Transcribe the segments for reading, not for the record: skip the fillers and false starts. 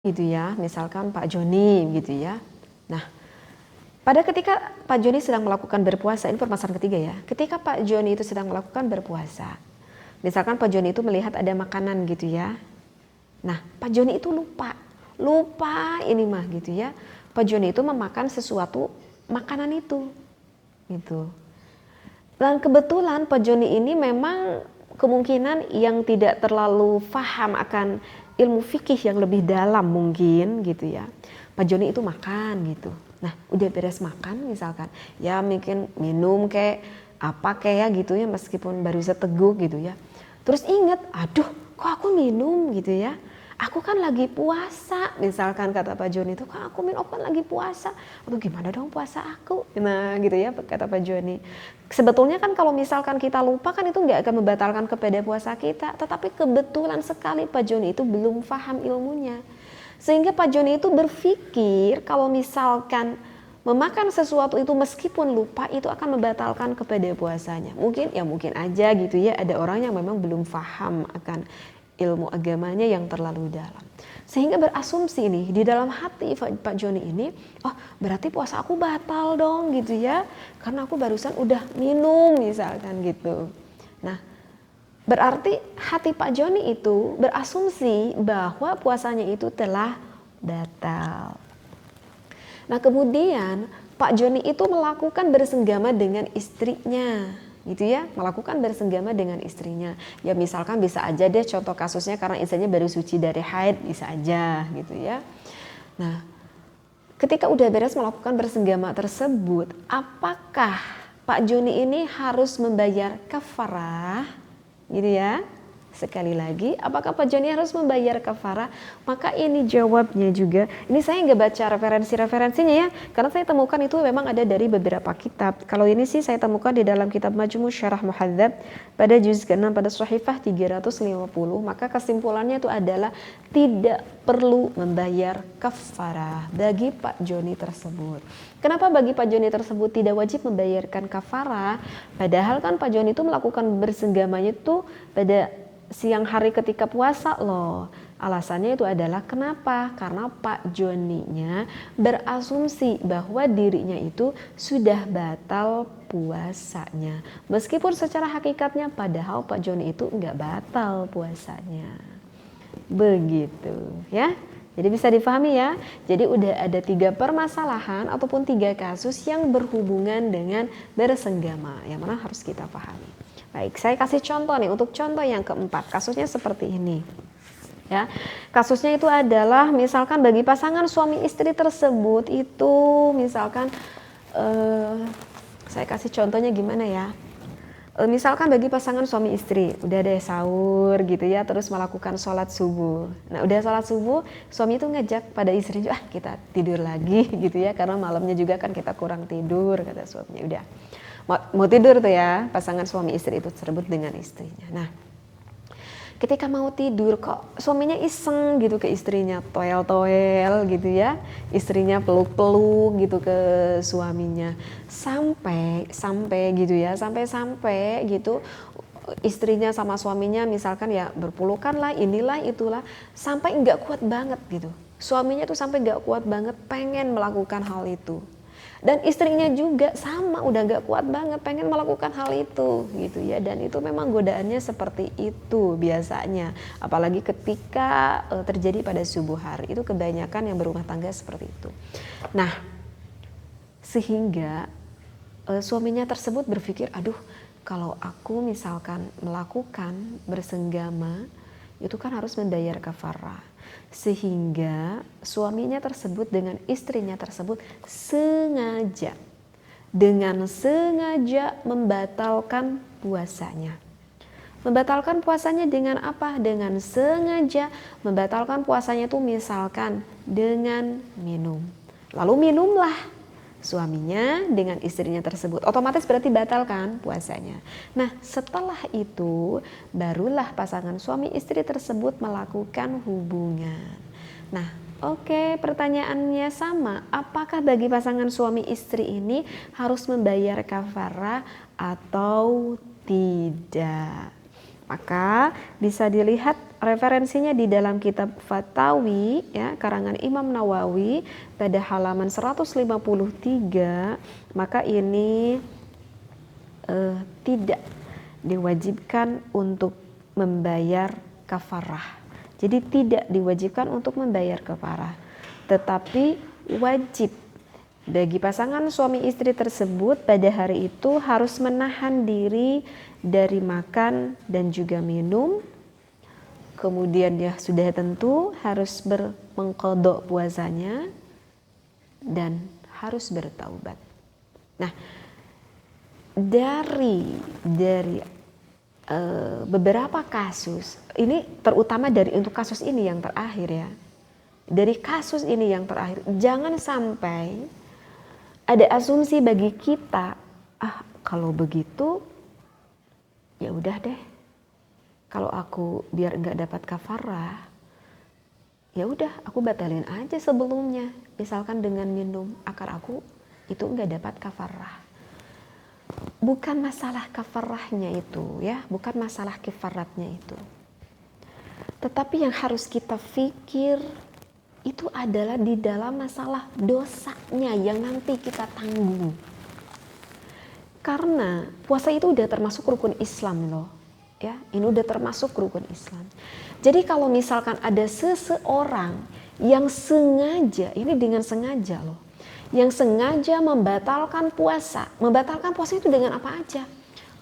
gitu ya, misalkan Pak Joni gitu ya. Nah, pada ketika Pak Joni sedang melakukan berpuasa, ini permasalahan ketiga ya. Ketika Pak Joni itu sedang melakukan berpuasa, misalkan Pak Joni itu melihat ada makanan gitu ya. Nah, Pak Joni itu lupa ini mah gitu ya. Pak Joni itu memakan sesuatu makanan itu, gitu. Dan kebetulan Pak Joni ini memang kemungkinan yang tidak terlalu paham akan ilmu fikih yang lebih dalam mungkin gitu ya. Pak Joni itu makan gitu. Nah udah beres makan misalkan, ya mungkin minum kayak apa kayak gitu ya meskipun baru seteguk gitu ya. Terus ingat, aduh kok aku minum gitu ya. Aku kan lagi puasa, misalkan kata Pak Joni itu, kok aku minum, aku kan lagi puasa. Aduh gimana dong puasa aku? Nah gitu ya kata Pak Joni. Sebetulnya kan kalau misalkan kita lupa kan itu nggak akan membatalkan kepada puasa kita. Tetapi kebetulan sekali Pak Joni itu belum paham ilmunya. Sehingga Pak Joni itu berpikir kalau misalkan memakan sesuatu itu meskipun lupa itu akan membatalkan kepada puasanya. Mungkin aja gitu ya, ada orang yang memang belum paham akan ilmu agamanya yang terlalu dalam. Sehingga berasumsi nih di dalam hati Pak Joni ini, oh berarti puasa aku batal dong gitu ya. Karena aku barusan udah minum misalkan gitu. Nah, berarti hati Pak Joni itu berasumsi bahwa puasanya itu telah batal. Nah kemudian Pak Joni itu melakukan bersenggama dengan istrinya gitu ya, melakukan bersenggama dengan istrinya. Ya misalkan bisa aja deh contoh kasusnya karena istrinya baru suci dari haid, bisa aja gitu ya. Nah ketika udah beres melakukan bersenggama tersebut, apakah Pak Joni ini harus membayar kafarah gitu ya? Sekali lagi, apakah Pak Joni harus membayar kafarah? Maka ini jawabnya juga, ini saya nggak baca referensinya ya, karena saya temukan itu memang ada dari beberapa kitab. Kalau ini sih saya temukan di dalam kitab Majmu' Syarah Muhadzab pada juz ke-6 pada Shahifah 350, maka kesimpulannya itu adalah tidak perlu membayar kafarah bagi Pak Joni tersebut. Kenapa bagi Pak Joni tersebut tidak wajib membayarkan kafarah? Padahal kan Pak Joni itu melakukan bersenggamanya itu pada siang hari ketika puasa loh. Alasannya itu adalah kenapa? Karena Pak Joninya berasumsi bahwa dirinya itu sudah batal puasanya. Meskipun secara hakikatnya padahal Pak Joni itu enggak batal puasanya. Begitu ya. Jadi bisa difahami ya. Jadi udah ada 3 permasalahan ataupun 3 kasus yang berhubungan dengan bersenggama yang mana harus kita pahami. Baik, saya kasih contoh nih untuk contoh yang keempat. Kasusnya seperti ini. Ya. Kasusnya itu adalah misalkan bagi pasangan suami istri tersebut itu misalkan saya kasih contohnya gimana ya? Misalkan bagi pasangan suami istri udah ada sahur gitu ya, terus melakukan sholat subuh. Nah udah sholat subuh, suami itu ngajak pada istrinya, kita tidur lagi gitu ya, karena malamnya juga kan kita kurang tidur kata suaminya. Udah mau tidur tuh ya pasangan suami istri itu tersebut dengan istrinya. Nah ketika mau tidur kok suaminya iseng gitu ke istrinya, toel-toel gitu ya, istrinya peluk-peluk gitu ke suaminya, sampai gitu ya, sampai gitu istrinya sama suaminya misalkan ya berpelukan lah, inilah itulah, sampai nggak kuat banget gitu, suaminya tuh sampai nggak kuat banget pengen melakukan hal itu. Dan istrinya juga sama, udah gak kuat banget pengen melakukan hal itu gitu ya. Dan itu memang godaannya seperti itu biasanya, apalagi ketika terjadi pada subuh hari, itu kebanyakan yang berumah tangga seperti itu. Nah sehingga suaminya tersebut berpikir, aduh kalau aku misalkan melakukan bersenggama itu kan harus membayar kafarah. Sehingga suaminya tersebut dengan istrinya tersebut dengan sengaja membatalkan puasanya. Membatalkan puasanya dengan apa? Dengan sengaja membatalkan puasanya itu misalkan dengan minum. Lalu minumlah suaminya dengan istrinya tersebut, otomatis berarti batal kan puasanya. Nah setelah itu barulah pasangan suami istri tersebut melakukan hubungan. Nah oke, pertanyaannya sama, apakah bagi pasangan suami istri ini harus membayar kafarah atau tidak? Maka bisa dilihat referensinya di dalam kitab Fatawi ya, karangan Imam Nawawi pada halaman 153. Maka ini tidak diwajibkan untuk membayar kafarah. Jadi tidak diwajibkan untuk membayar kafarah, tetapi wajib bagi pasangan suami istri tersebut pada hari itu harus menahan diri dari makan dan juga minum. Kemudian dia sudah tentu harus mengqadha puasanya dan harus bertaubat. Nah, dari beberapa kasus ini, terutama dari untuk kasus ini yang terakhir ya, dari kasus ini yang terakhir, jangan sampai ada asumsi bagi kita, kalau begitu ya udah deh, kalau aku biar nggak dapat kafarah, ya udah aku batalin aja sebelumnya, misalkan dengan minum akar aku itu nggak dapat kafarah. Bukan masalah kafarahnya itu ya, bukan masalah kifaratnya itu, tetapi yang harus kita pikir itu adalah di dalam masalah dosanya yang nanti kita tanggung. Karena puasa itu udah termasuk rukun Islam loh. Ya, ini udah termasuk rukun Islam. Jadi kalau misalkan ada seseorang yang sengaja, ini dengan sengaja loh, yang sengaja membatalkan puasa. Membatalkan puasa itu dengan apa aja?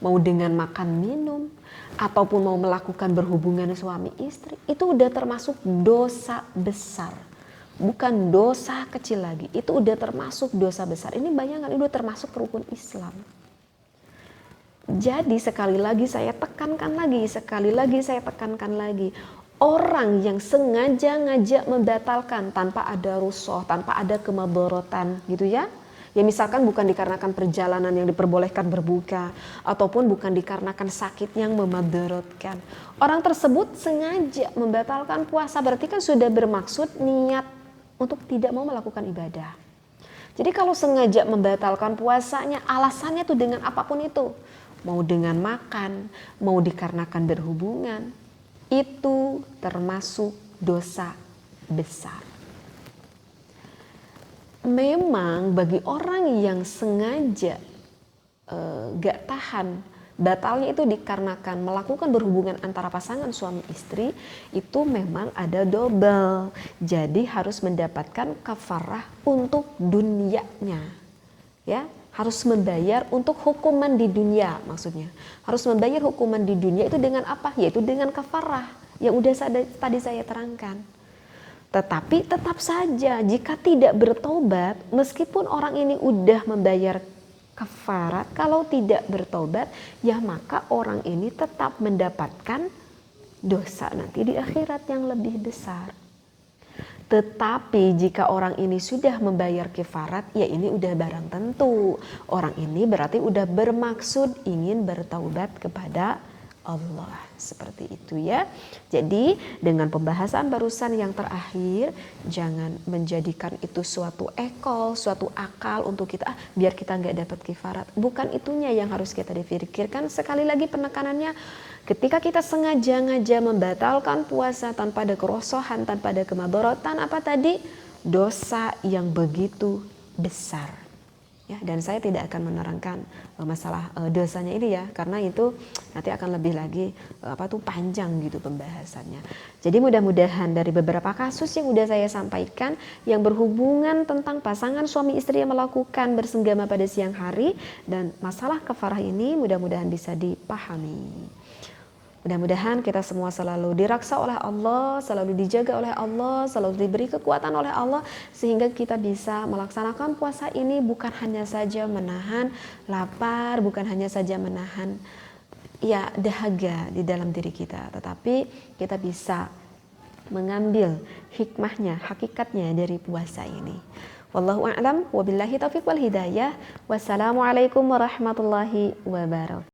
Mau dengan makan minum, ataupun mau melakukan berhubungan suami istri, itu udah termasuk dosa besar. Bukan dosa kecil lagi, itu udah termasuk dosa besar. Ini bayangkan, itu udah termasuk rukun Islam. Jadi sekali lagi saya tekankan lagi, orang yang sengaja ngajak membatalkan tanpa ada rusuh, tanpa ada kemadharatan gitu ya. Ya misalkan bukan dikarenakan perjalanan yang diperbolehkan berbuka, ataupun bukan dikarenakan sakit yang memadharatkan. Orang tersebut sengaja membatalkan puasa, berarti kan sudah bermaksud niat untuk tidak mau melakukan ibadah. Jadi kalau sengaja membatalkan puasanya, alasannya tuh dengan apapun itu, mau dengan makan, mau dikarenakan berhubungan, itu termasuk dosa besar. Memang bagi orang yang sengaja gak tahan, batalnya itu dikarenakan melakukan berhubungan antara pasangan suami istri, itu memang ada double. Jadi harus mendapatkan kafarah untuk dunianya. Ya, harus membayar untuk hukuman di dunia maksudnya. Harus membayar hukuman di dunia itu dengan apa? Yaitu dengan kafarah yang udah tadi saya terangkan. Tetapi tetap saja jika tidak bertobat, meskipun orang ini udah membayar kafarat, kalau tidak bertobat, ya maka orang ini tetap mendapatkan dosa nanti di akhirat yang lebih besar. Tetapi jika orang ini sudah membayar kafarat, ya ini udah barang tentu. Orang ini berarti udah bermaksud ingin bertaubat kepada Allah. Seperti itu ya. Jadi dengan pembahasan barusan yang terakhir, jangan menjadikan itu suatu ekol, suatu akal untuk kita biar kita nggak dapat kifarat. Bukan itunya yang harus kita dipikirkan. Sekali lagi penekanannya, ketika kita sengaja membatalkan puasa tanpa ada kerosohan, tanpa ada kemadharatan, apa tadi? Dosa yang begitu besar. Ya, dan saya tidak akan menerangkan masalah dosanya ini ya, karena itu nanti akan lebih lagi panjang gitu pembahasannya. Jadi mudah-mudahan dari beberapa kasus yang sudah saya sampaikan yang berhubungan tentang pasangan suami istri yang melakukan bersenggama pada siang hari dan masalah kafarah ini mudah-mudahan bisa dipahami. Mudah-mudahan kita semua selalu diraksa oleh Allah, selalu dijaga oleh Allah, selalu diberi kekuatan oleh Allah, sehingga kita bisa melaksanakan puasa ini bukan hanya saja menahan lapar, bukan hanya saja menahan dahaga di dalam diri kita, tetapi kita bisa mengambil hikmahnya, hakikatnya dari puasa ini. Wallahu a'lam, wabillahi taufiq wal hidayah. Wassalamualaikum warahmatullahi wabarakatuh.